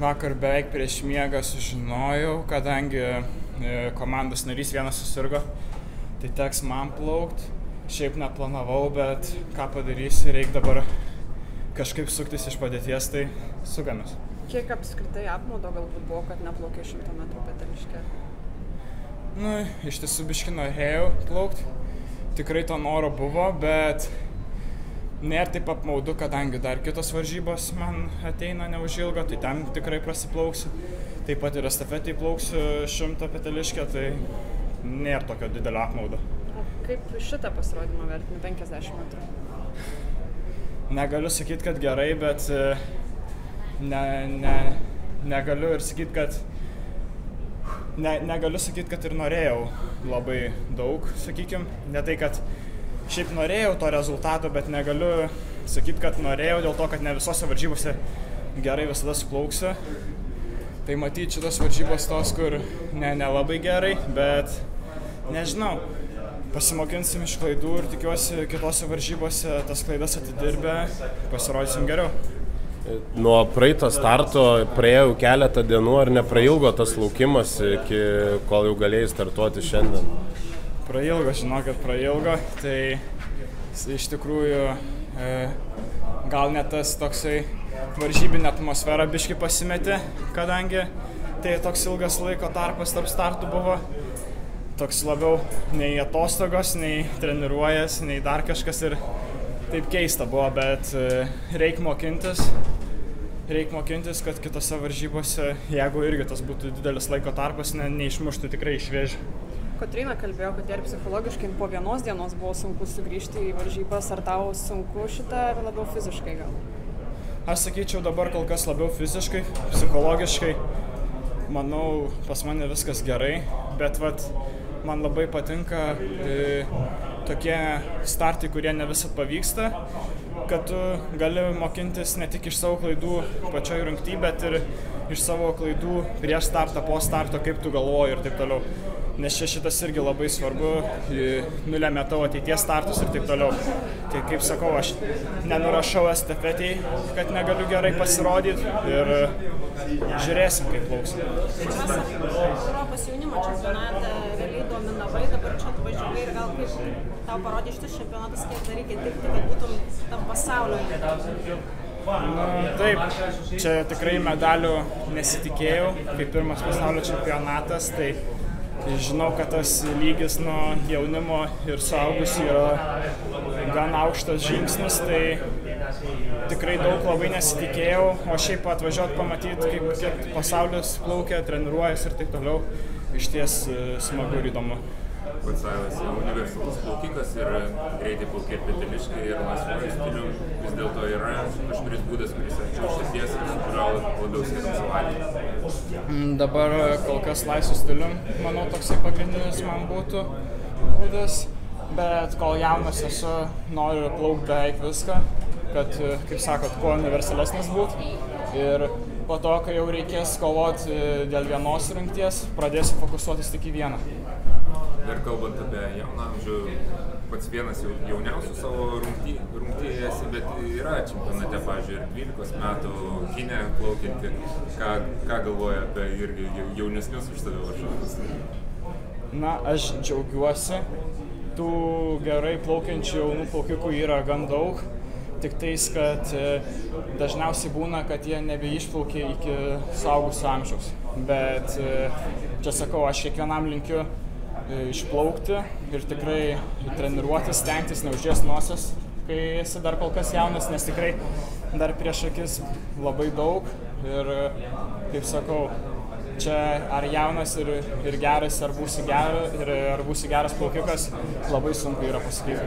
vakar beveik prieš miegą sužinojau, kadangi komandos narys vienas susirgo, tai teks man plaukti. Šiaip neplanavau, bet ką padarysi, reikia dabar kažkaip suktis iš padėties, tai sugamės. Kiek apskritai apmaudo galbūt buvo, kad neplaukė 100 metrų Peteliške? Iš tiesų biškį norėjau plaukti. Tikrai to noro buvo, bet nėra taip apmaudu, kadangi dar kitos varžybos man ateina neužilgo, tai ten tikrai prasiplauksiu. Taip pat ir estafetėj plauksiu 100 Peteliške, tai nėra tokio didelio apmaudo. O kaip šitą pasirodymą vertini 50 metrų? Negaliu sakyti, kad gerai, bet negaliu ir sakyti, kad negaliu sakyti, kad ir norėjau labai daug, sakykim. Ne tai, kad šiaip norėjau to rezultato, bet negaliu sakyti, kad norėjau dėl to, kad ne visose varžybose gerai visada suplauksiu. Tai matyti šitos varžybos tos, kur nelabai gerai, bet nežinau. Pasimokinsim iš klaidų ir tikiuosi kitose varžybose tas klaidas atidirbę pasirodysim geriau. Nuo praeito starto praėjau keletą dienų, ar neprailgo tas laukimas, iki kol jau galėjai startuoti šiandien? Prailgo, žinokit, prailgo. Tai iš tikrųjų gal net tas toksai varžybinė atmosfera biškį pasimetė, kadangi tai toks ilgas laiko tarpas tarp startų buvo. Toks labiau nei atostogos, nei treniruojas, nei dar kažkas ir taip keista buvo, bet reik mokintis, kad kitose varžybose, jeigu irgi tas būtų didelis laiko tarpas, neišmuštų tikrai iš vėžių. Kotryna kalbėjo, kad ir psichologiškai po vienos dienos buvo sunku sugrįžti į varžybas, ar tau sunku šitą, ar labiau fiziškai gal? Aš sakyčiau dabar kol kas labiau fiziškai, psichologiškai, manau, pas mane viskas gerai, bet man labai patinka tokie startai, kurie ne visad pavyksta, kad tu gali mokintis ne tik iš savo klaidų pačioj rungty, bet ir iš savo klaidų prieš startą, po starto, kaip tu galvoji ir taip toliau. Nes šitas irgi labai svarbu, nulemia tavo ateities startus ir taip toliau. Tai kaip sakau, aš nenurašau estafetėj, kad negaliu gerai pasirodyti ir žiūrėsim, kaip plauksim. Europos jaunimo čempionate realiai dominavai, dabar čia atvažiavai ir gal kaip tau parodė šitas čempionatas, kiek dar reikia dirbti, kad būtum tam pasaulio. Taip, čia tikrai medalių nesitikėjau, kaip pirmas pasaulio čempionatas, tai žinau, kad tas lygis nuo jaunimo ir suaugusių yra gan aukštas žingsnis, tai tikrai daug labai nesitikėjau, o šiaip atvažiuoti pamatyti, kaip pasaulis plaukia, treniruojas ir taip toliau, iš ties smagu ir įdomu. Pats Ailas universalus plaukikas ir greitai plaukia Peteliške ir laisvuoju stiliu. Vis dėlto yra kažkuris būdas, kuris arčiau širdies ir su kurio labiau skiriam savaitę. Dabar kol kas laisvu stiliu, manau, toksai pagrindinis man būtų būdas, bet kol jaunas esu, noriu plaukti beveik viską, kad, kaip sakot, kuo universalesnis būt. Ir po to, kai jau reikės kovoti dėl vienos rungties, pradėsiu fokusuotis tik į vieną. Ir kalbant apie jauną amžių, pats vienas jauniausių savo rungtyje esi, bet yra čempionate, pavyzdžiui, ir 12 metų Kinė plaukianti. Ką galvoja apie irgi jaunesnius už save varžovus? Aš džiaugiuosi, tų gerai plaukiančių jaunų plaukikų yra gan daug, tik tais, kad dažniausiai būna, kad jie nebeišplaukia iki suaugusio amžiaus. Bet čia sakau, aš kiekvienam linkiu išplaukti ir tikrai treniruotis, stengtis, neužžies nosies, kai esi dar kol kas jaunas, nes tikrai dar prieš akis labai daug ir, kaip sakau, čia ar jaunas ir geras, ar būsi geras plaukikas, labai sunku yra pasakyti.